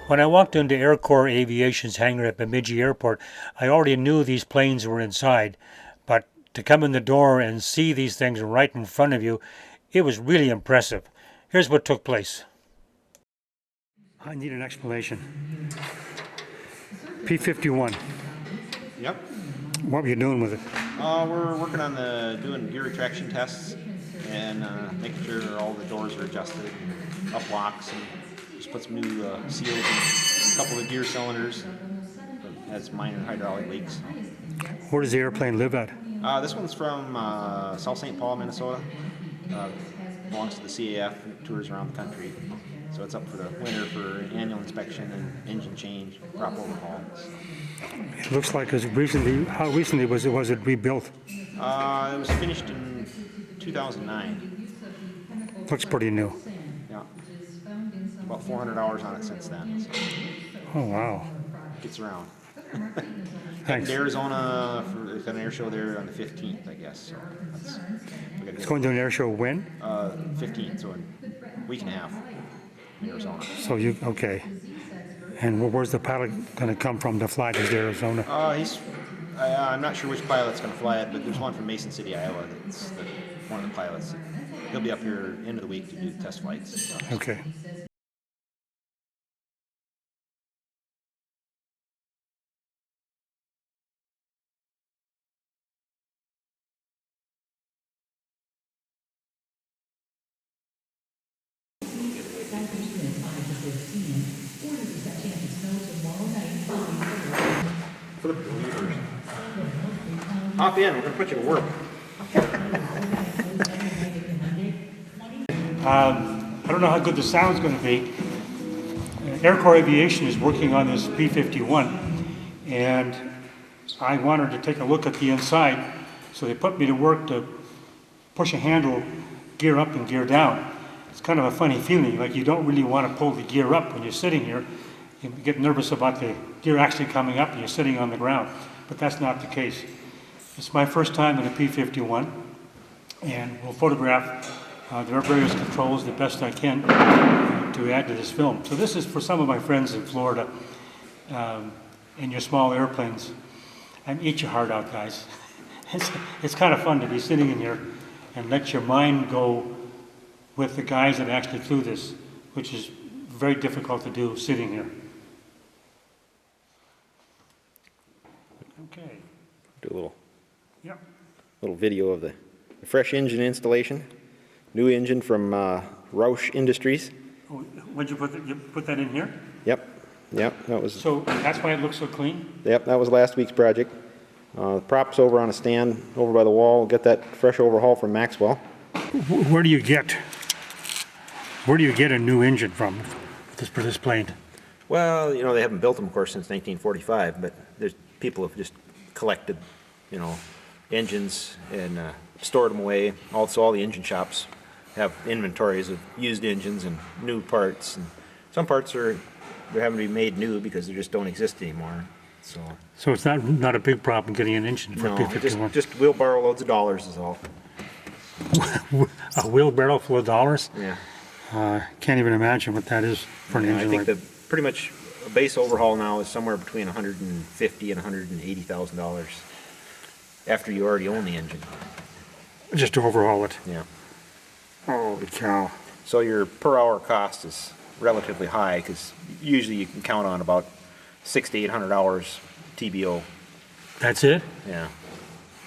When I walked into Air Corps Aviation's hangar at Bemidji Airport, I already knew these planes were inside, but to come in the door and see these things right in front of you, it was really impressive. Here's what took place. I need an explanation. P-51, Yep. what were you doing with it? We're working on doing gear retraction tests and making sure all the doors are adjusted, and up locks, and just put some new seals in a couple of gear cylinders. It has minor hydraulic leaks. Where does the airplane live at? This one's from South St. Paul, Minnesota. Belongs to the CAF, tours around the country. So it's up for the winter for annual inspection and engine change, prop overhaul. It looks like it's recently. How recently was it rebuilt? It was finished in 2009. Looks pretty new. Yeah. About 400 hours on it since then. So Oh wow. gets around. Thanks. To Arizona for an air show there on the 15th, I guess. So It's going to an air show when? 15th, so in a week and a half in Arizona. So okay. And where's the pilot going to come from to fly this to Arizona? I'm not sure which pilot's going to fly it, but there's one from Mason City, Iowa. That's one of the pilots. He'll be up here end of the week to do test flights. Okay. For the believers. Hop in, we're going to put you to work. I don't know how good the sound's going to be. Air Corps Aviation is working on this P-51, and I wanted to take a look at the inside, so they put me to work to push a handle, gear up and gear down. It's kind of a funny feeling, like you don't really want to pull the gear up when you're sitting here. You get nervous about the gear actually coming up and you're sitting on the ground, but that's not the case. It's my first time in a P-51, and we'll photograph the various controls the best I can to add to this film. So this is for some of my friends in Florida, in your small airplanes. And eat your heart out, guys. It's kind of fun to be sitting in here and let your mind go with the guys that actually flew this, which is very difficult to do sitting here. Okay. Do a little Yep. video of the fresh engine installation. New engine from Roush Industries. Oh, what'd you put that in here? Yep, that was So that's why it looks so clean? that was last week's project. The props over on a stand over by the wall. Get that fresh overhaul from Maxwell. Where do you get a new engine from for this plane? Well, they haven't built them, of course, since 1945, but there's people have just collected, engines and stored them away. Also, all the engine shops have inventories of used engines and new parts, and some parts they're having to be made new because they just don't exist anymore. So it's not a big problem getting an engine for No, P-51. just wheelbarrow loads of dollars is all. A wheelbarrow full of dollars? Yeah. Can't even imagine what that is for an I engine. think Like, pretty much a base overhaul now is somewhere between $150,000 and $180,000 after you already own the engine. just to overhaul it. Yeah. Holy cow! So your per hour cost is relatively high because usually you can count on about 600 to 800 hours TBO. That's it? Yeah.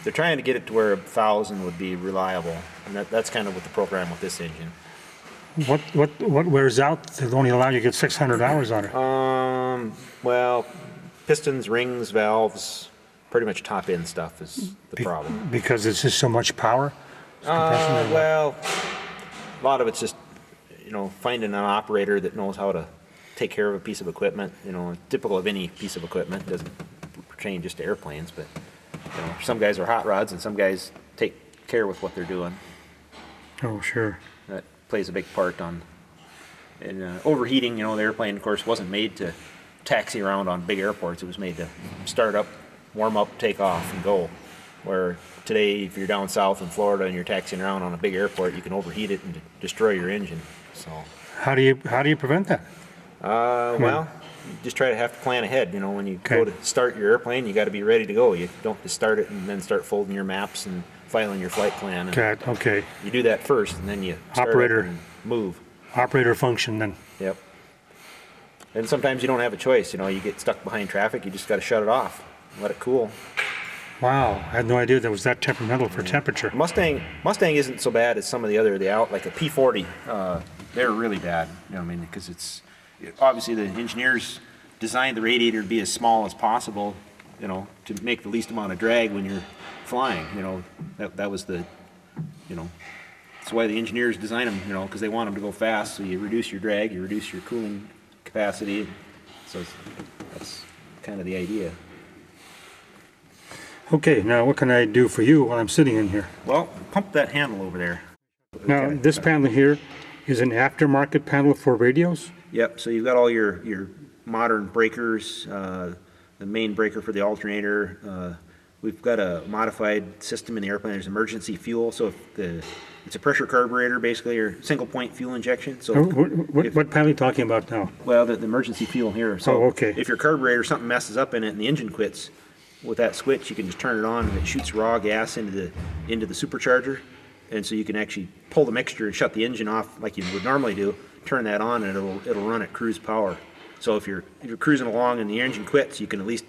They're trying to get it to where 1,000 would be reliable, and that's kind of what the program with this engine. What wears out that only allow you to get 600 hours on it? Well, pistons, rings, valves, pretty much top end stuff is the problem. Because it's just so much power? Compression? Well, a lot of it's just, finding an operator that knows how to take care of a piece of equipment. Typical of any piece of equipment, doesn't pertain just to airplanes, but some guys are hot rods and some guys take care with what they're doing. Oh, sure. That plays a big part on. And overheating, the airplane, of course, wasn't made to taxi around on big airports. It was made to start up, warm up, take off, and go. Where today, if you're down south in Florida and you're taxiing around on a big airport, you can overheat it and destroy your engine. So. How do you prevent that? Well, just try to have to plan ahead, you know, when you Okay. go to start your airplane, you gotta be ready to go. You don't just start it and then start folding your maps and filing your flight plan. And Got, okay. you do that first, and then you start up Operator. and move. Operator function then. Yep. And sometimes you don't have a choice, you know, you get stuck behind traffic, you just gotta shut it off, let it cool. Wow, I had no idea that was that temperamental for temperature. Mustang isn't so bad as some of the other, like a P40, they're really bad, you know what I mean, because obviously the engineers designed the radiator to be as small as possible, you know, to make the least amount of drag when you're flying, you know, that was the, you know, that's why the engineers design them, you know, because they want them to go fast, so you reduce your drag, you reduce your cooling capacity, so that's kind of the idea. Okay, now what can I do for you while I'm sitting in here? Well, pump that handle over there. Now, this panel here is an aftermarket panel for radios? Yep, so you've got all your modern breakers, the main breaker for the alternator. We've got a modified system in the airplane. There's emergency fuel, so it's a pressure carburetor basically, or single point fuel injection. So What panel are you talking about now? well, the emergency fuel here. So Oh, okay. if your carburetor, something messes up in it and the engine quits, with that switch you can just turn it on and it shoots raw gas into the supercharger. And so you can actually pull the mixture and shut the engine off like you would normally do, turn that on, and it'll run at cruise power. So if you're cruising along and the engine quits, you can at least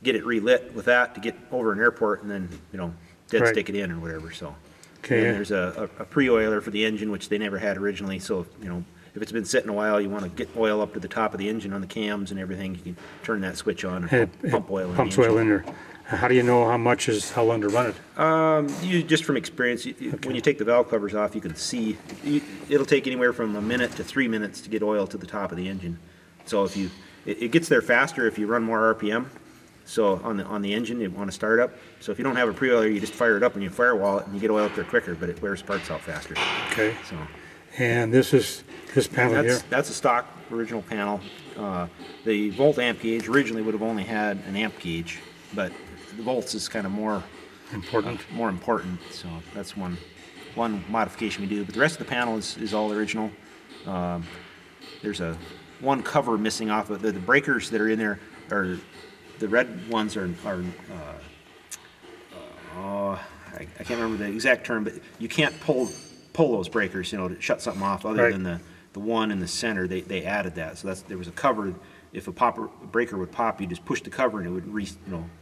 get it relit with that to get over an airport and then, you know, dead Right. stick it in or whatever, so. Okay. And there's a pre-oiler for the engine, which they never had originally, so, you know, if it's been sitting a while, you want to get oil up to the top of the engine on the cams and everything, you can turn that switch on and pump oil in the Pumps engine. oil in there. How do you know how long to run it? You just from experience, when you take the valve covers off, you can see, it'll take anywhere from a minute to 3 minutes to get oil to the top of the engine. So if it gets there faster if you run more RPM. So on the engine, you want to start up. So if you don't have a pre-oiler, you just fire it up and you firewall it and you get oil up there quicker, but it wears parts out faster. Okay. So And this panel here? that's a stock original panel. The volt amp gauge originally would have only had an amp gauge, but the volts is kind of more Important. so that's one modification we do, but the rest of the panel is all original. There's one cover missing off of the breakers that are in there, or the red ones are I can't remember the exact term, but you can't pull those breakers, you know, to shut something off other Right. than the one in the center. They added that, so there was a cover. If a breaker would pop, you just push the cover and it would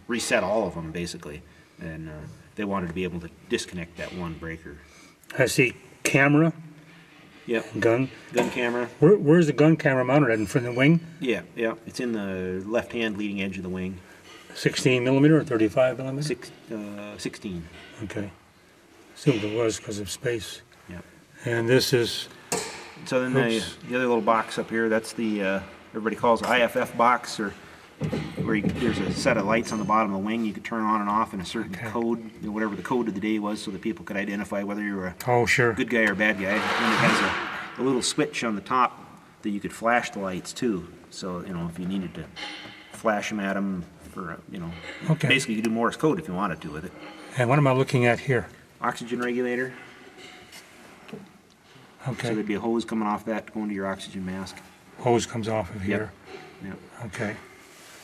reset all of them basically. And they wanted to be able to disconnect that one breaker. I see camera, Yep, gun. gun camera. Where's the gun camera mounted at? In front of the wing? Yeah, it's in the left hand leading edge of the wing. 16 millimeter or 35 millimeter? 16. Okay. Assumed it was because of space. Yep. And this is, So then Oops. the other little box up here, that's the everybody calls it IFF box, or where there's a set of lights on the bottom of the wing you could turn on and off in a certain Okay. code, you know, whatever the code of the day was, so that people could identify whether you were a oh, sure. good guy or bad guy. And it has a little switch on the top that you could flash the lights too. So, you know, if you needed to flash them at them for, you know, Okay. basically you could do Morse code if you wanted to with it. And what am I looking at here? Oxygen regulator. So Okay. there'd be a hose coming off that going to your oxygen mask. Hose comes off of here. Yep. Okay.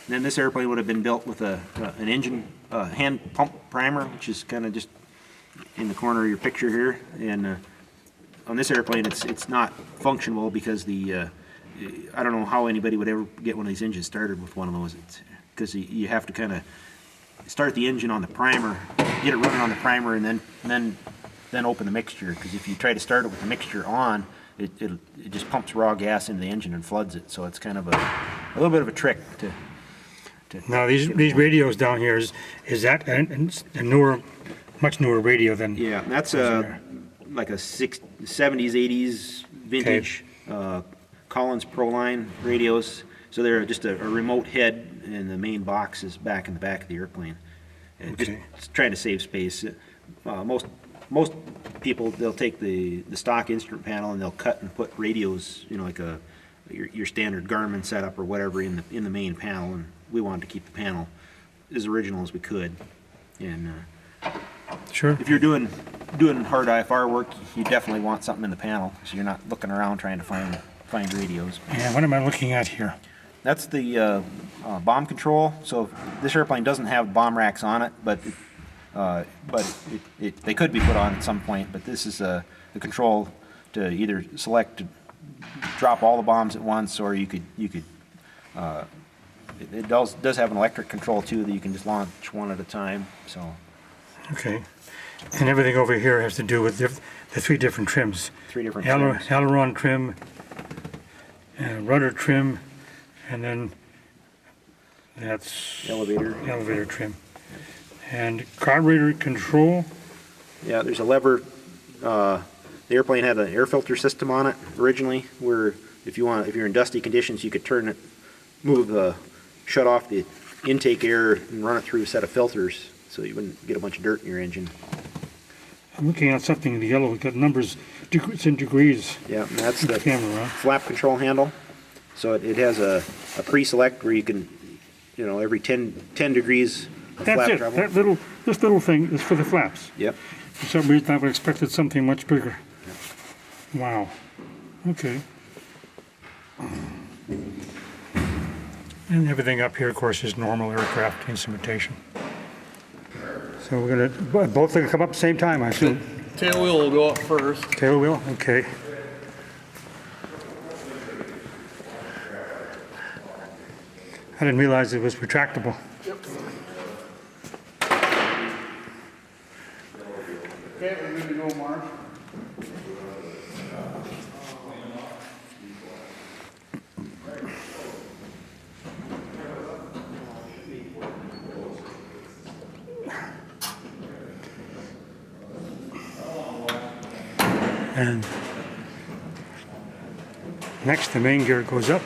Then this airplane would have been built with an engine hand pump primer, which is kind of just in the corner of your picture here. And on this airplane, it's not functional because I don't know how anybody would ever get one of these engines started with one of those, because you have to kind of start the engine on the primer, get it running on the primer, and then open the mixture. Because if you try to start it with the mixture on, it just pumps raw gas into the engine and floods it. So it's kind of a little bit of a trick to. Now, these radios down here, is that a newer, much newer radio than? Yeah, that's like a 70s, 80s vintage Collins Proline radios. So they're just a remote head, and the main box is back in the back of the airplane. And Okay. just trying to save space. Most people, they'll take the stock instrument panel and they'll cut and put radios, you know, like your standard Garmin setup or whatever in the main panel. And we wanted to keep the panel as original as we could. And Sure. if you're doing hard IFR work, you definitely want something in the panel, so you're not looking around trying to find radios. And what am I looking at here? that's the bomb control. So this airplane doesn't have bomb racks on it, but they could be put on at some point. But this is the control to either select to drop all the bombs at once, or you could it does have an electric control too, that you can just launch one at a time. So Okay. And everything over here has to do with the 3 different trims. 3 different trims. Aileron trim, rudder trim, and then that's elevator trim. And carburetor control. Yeah, there's a lever. The airplane had an air filter system on it originally, where if you're in dusty conditions, you could shut off the intake air and run it through a set of filters, so you wouldn't get a bunch of dirt in your engine. I'm looking at something in the yellow. It's got numbers. It's in degrees. Yeah, and that's the camera. flap control handle. So it has a pre-select where you can, every 10 degrees of That's flap it. travel. This little thing is for the flaps. Yep. For some reason, I would have expected something much bigger. Wow. Okay. And everything up here, of course, is normal aircraft instrumentation. So we're gonna both gonna come up at the same time, I assume. Tail wheel will go up first. Tail wheel. Okay. I didn't realize it was retractable. Okay, we're good to go, Mark. And next, the main gear goes up.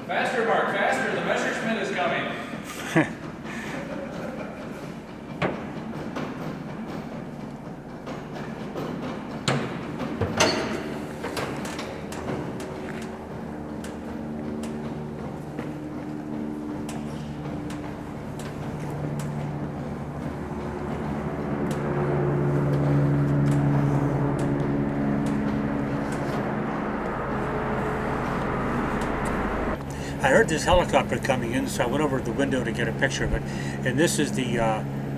Faster, Mark, faster. The Messerschmitt is coming. I heard this helicopter coming in, so I went over to the window to get a picture of it. And this is the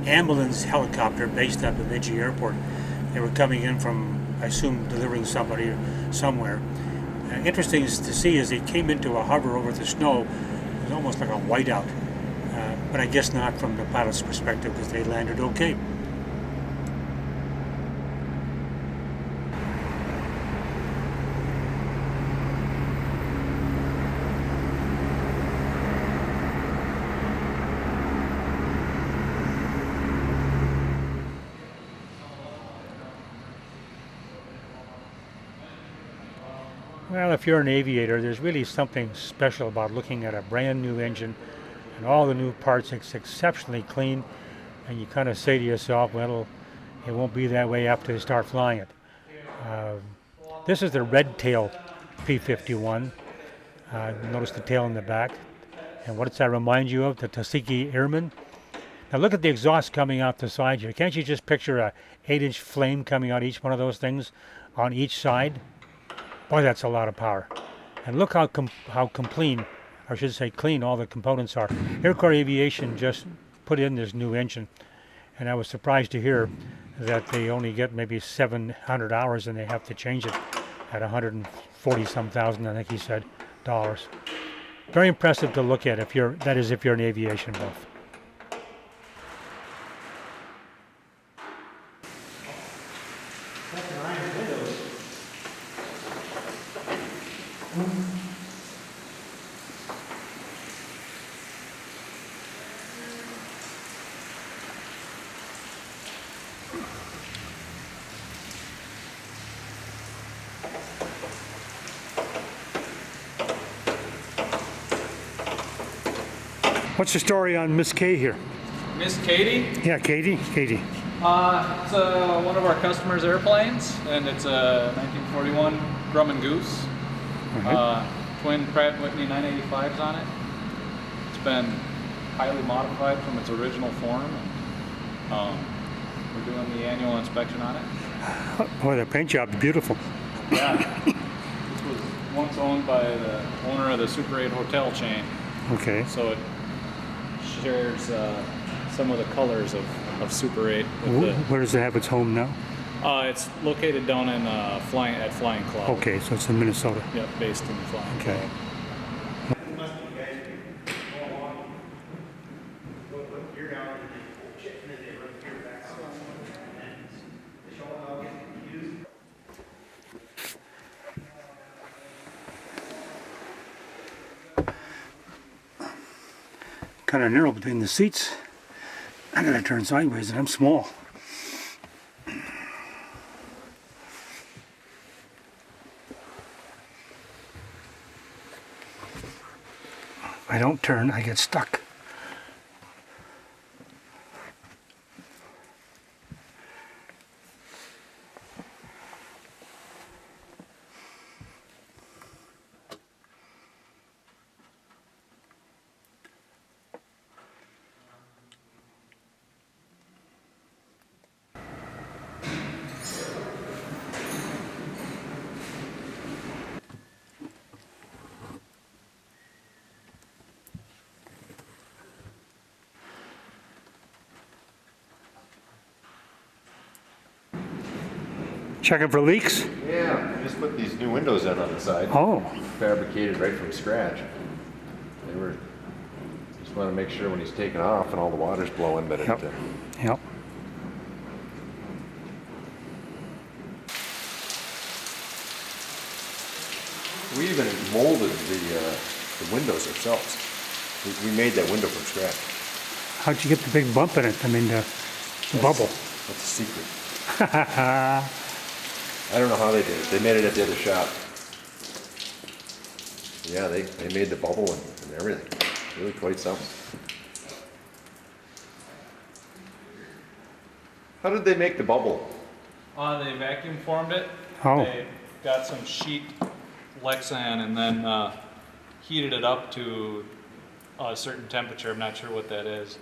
ambulance helicopter based up at Bemidji Airport. They were coming in from, I assume, delivering somebody somewhere. Interesting to see as they came into a hover over the snow, it was almost like a whiteout. But I guess not from the pilot's perspective, because they landed okay. Well, if you're an aviator, there's really something special about looking at a brand new engine and all the new parts. It's exceptionally clean, and you kind of say to yourself, well, it won't be that way after they start flying it. This is the red tail P-51. Notice the tail in the back. And what does that remind you of? The Tuskegee Airmen. Now look at the exhaust coming out the side here. Can't you just picture a 8-inch flame coming out each one of those things on each side? Boy, that's a lot of power. And look how clean, or I should say clean, all the components are. Air Corps Aviation just put in this new engine, and I was surprised to hear that they only get maybe 700 hours and they have to change it at 140-some thousand, I think he said, dollars. Very impressive to look at if you're an aviation buff. What's the story on Miss K here? Miss Katie. Yeah, Katie. Katie. It's one of our customers' airplanes, and it's a 1941 Grumman Goose. Twin Pratt & Whitney 985s on it. It's been highly modified from its original form. We're doing the annual inspection on it. Boy, the paint job's beautiful. Yeah. This was once owned by the owner of the Super 8 hotel chain, Okay. so it shares some of the colors of Super 8 with the Where does it have its home now? it's located down in Flying Cloud. Okay, so it's in Minnesota. Yep, based in Flying Okay. Cloud. Kind of narrow between the seats. I gotta turn sideways and I'm small. If I don't turn, I get stuck. Checking for leaks? Yeah, I just put these new windows in on the side, Oh, fabricated right from scratch. They were, just want to make sure when he's taking off and all the water's blowing that it, Yep. Yep. we even molded the windows ourselves. We made that window from scratch. How'd you get the big bump in it? I mean, the bubble. That's a secret. I don't know how they did it. They made it at the other shop. Yeah, they made the bubble and everything. Really quite something. How did they make the bubble? They vacuum formed it. Oh. They got some sheet Lexan and then heated it up to a certain temperature. I'm not sure what that is.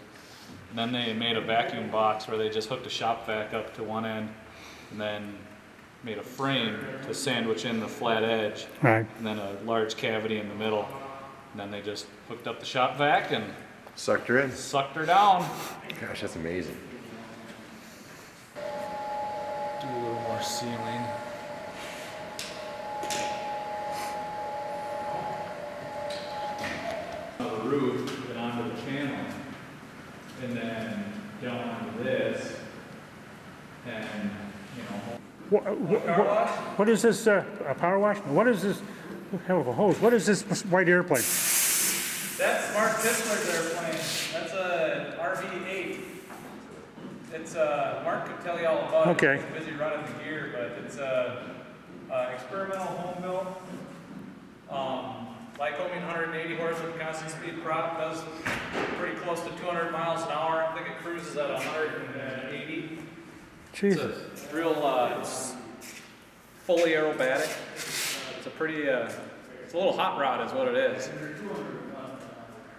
And then they made a vacuum box where they just hooked a shop vac up to one end and then made a frame to sandwich in the flat edge Right. and then a large cavity in the middle. And then they just hooked up the shop vac and Sucked her in. sucked her down. Gosh, that's amazing. Do a little more sealing. On the roof and onto the channel, and then down onto this, and What is this, a power wash? What is this, hell of a hose? What is this white airplane? That's Mark Kistler's airplane. That's a RV-8. It's Mark could tell you all about it. Okay. He's busy running the gear, but it's a experimental home built. Lycoming 180 horse with constant speed prop, does pretty close to 200 miles an hour. I think it cruises at 180. Jesus. It's real, it's fully aerobatic. It's a pretty, it's a little hot rod is what it is.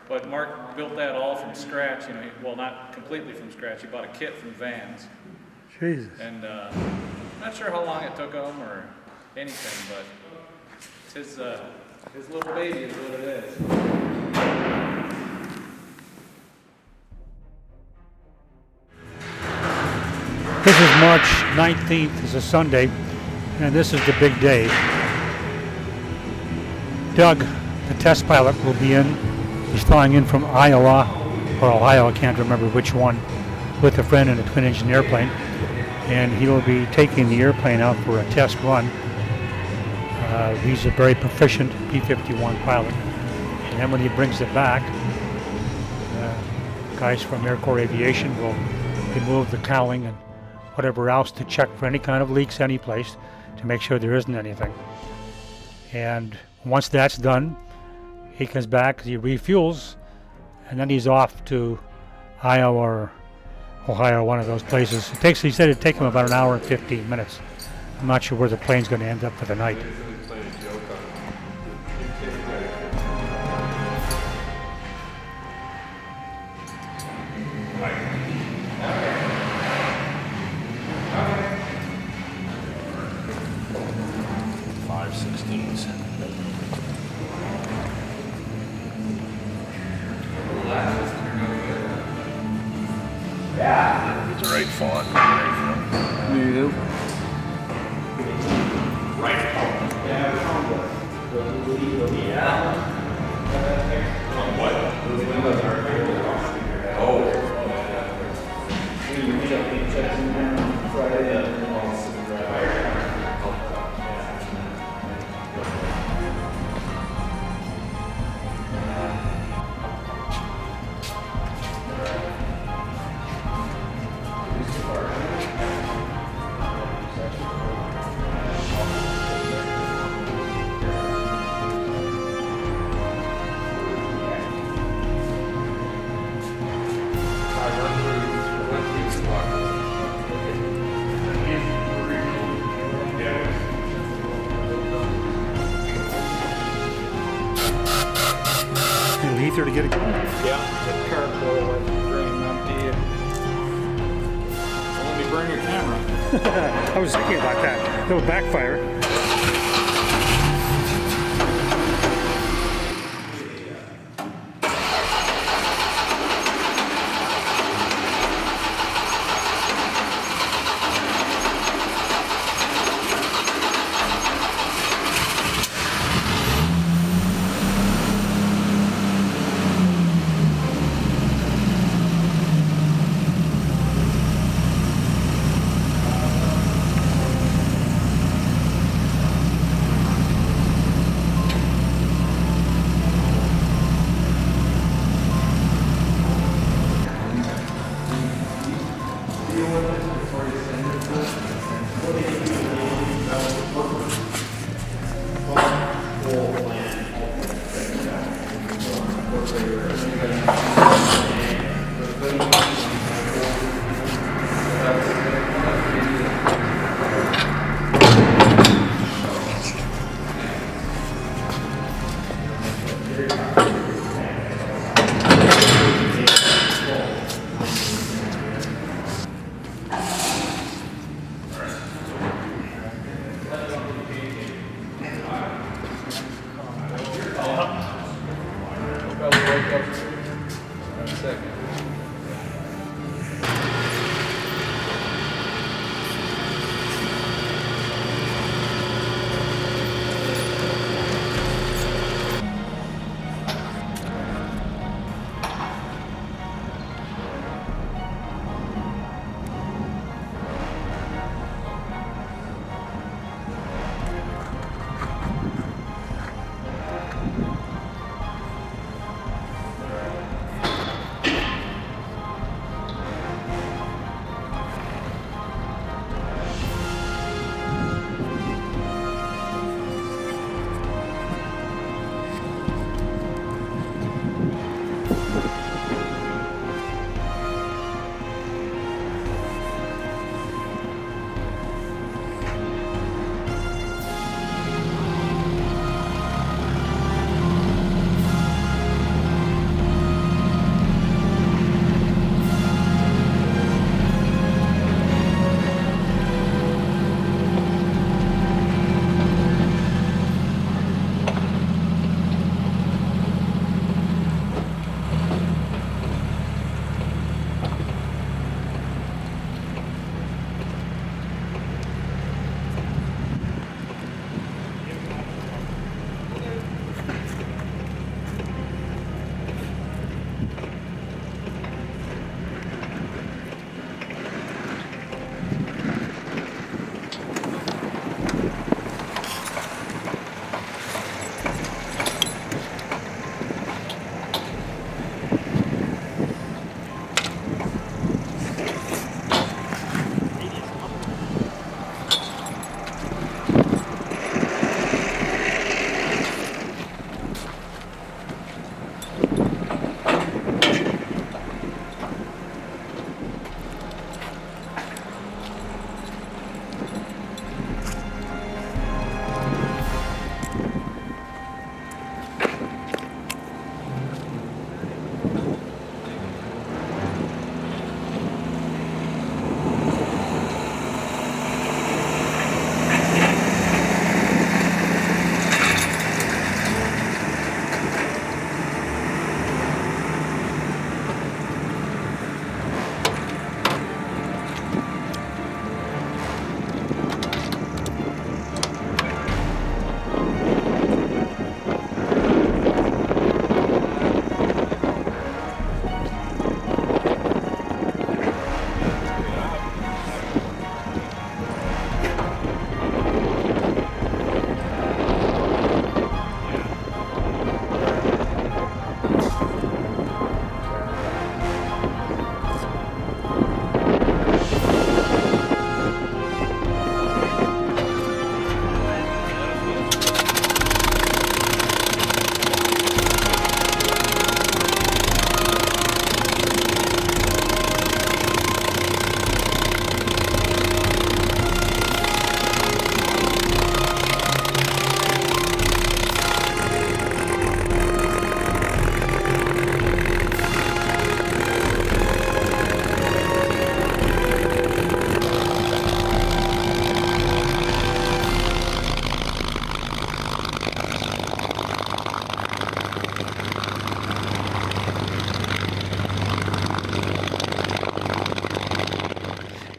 But Mark built that all from scratch, you know, well, not completely from scratch. He bought a kit from Vans. Jesus. And not sure how long it took him or anything, but it's his little baby is what it is. This is March 19th, it's a Sunday, and this is the big day. Doug, the test pilot, will be in. He's flying in from Iowa, or Ohio, I can't remember which one, with a friend in a twin-engine airplane. And he will be taking the airplane out for a test run. He's a very proficient P-51 pilot. And then when he brings it back, guys from Air Corps Aviation will remove the cowling and whatever else to check for any kind of leaks anyplace to make sure there isn't anything. And once that's done, he comes back, he refuels, and then he's off to Iowa or Ohio, one of those places. He said it'd take him about an hour and 15 minutes. I'm not sure where the plane's going to end up for the night. It's the right font. You Little ether to get it going. the cardboard let the drain empty. Let me burn your camera. I was thinking about that. It'll backfire.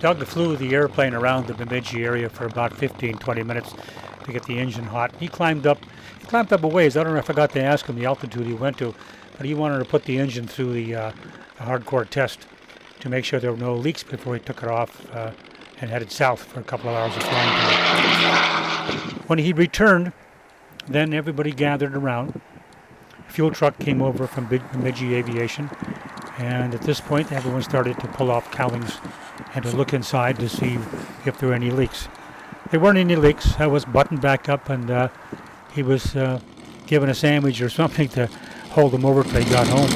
Doug flew the airplane around the Bemidji area for about 15-20 minutes to get the engine hot. He climbed up a ways. I don't know if I forgot to ask him the altitude he went to, but he wanted to put the engine through the hardcore test to make sure there were no leaks before he took it off and headed south for a couple of hours of flying time. When he returned, then everybody gathered around. A fuel truck came over from Bemidji Aviation, and at this point everyone started to pull off cowlings and to look inside to see if there were any leaks. There weren't any leaks. I was buttoned back up, and he was given a sandwich or something to hold him over till he got home.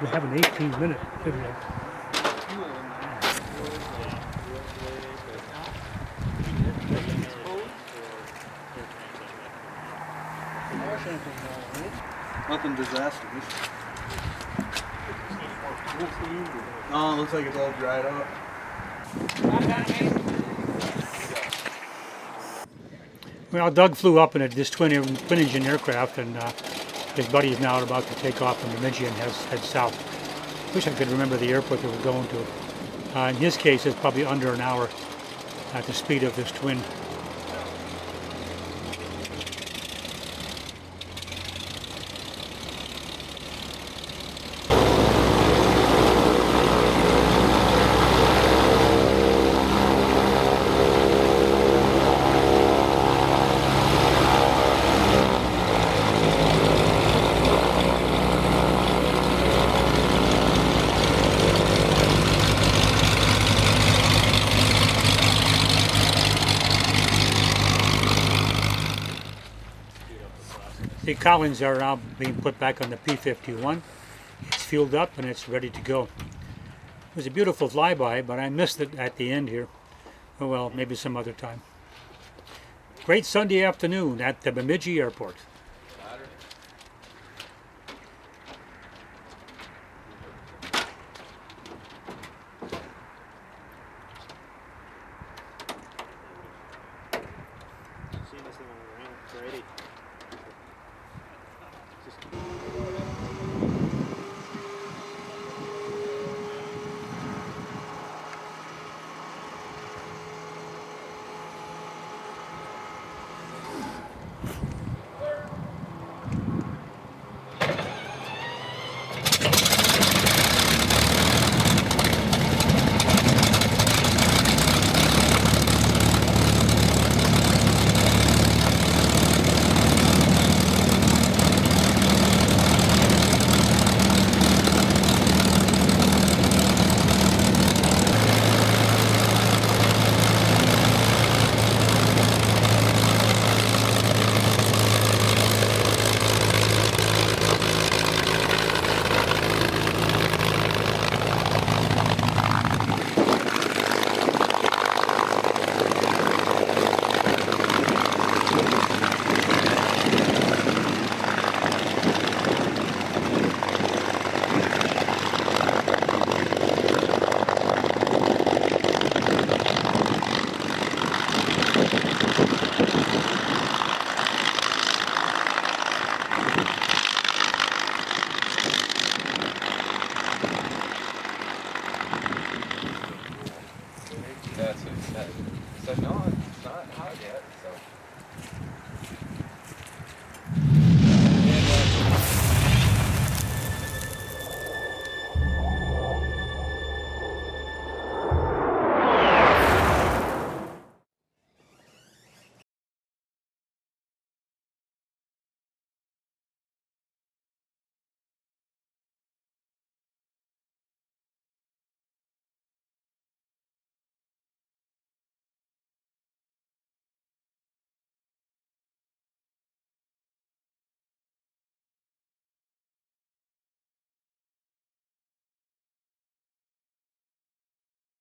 We have an 18-minute video. Nothing disastrous. No, it looks like it's all dried up. Well, Doug flew up in this twin-engine aircraft, and his buddy is now about to take off from Bemidji and head south. Wish I could remember the airport that we're going to. In his case, it's probably under an hour at the speed of this twin. The cowlings are now being put back on the P-51. It's fueled up and it's ready to go. It was a beautiful flyby, but I missed it at the end here. Oh well, maybe some other time. Great Sunday afternoon at the Bemidji Airport. See this thing on the ring, it's ready.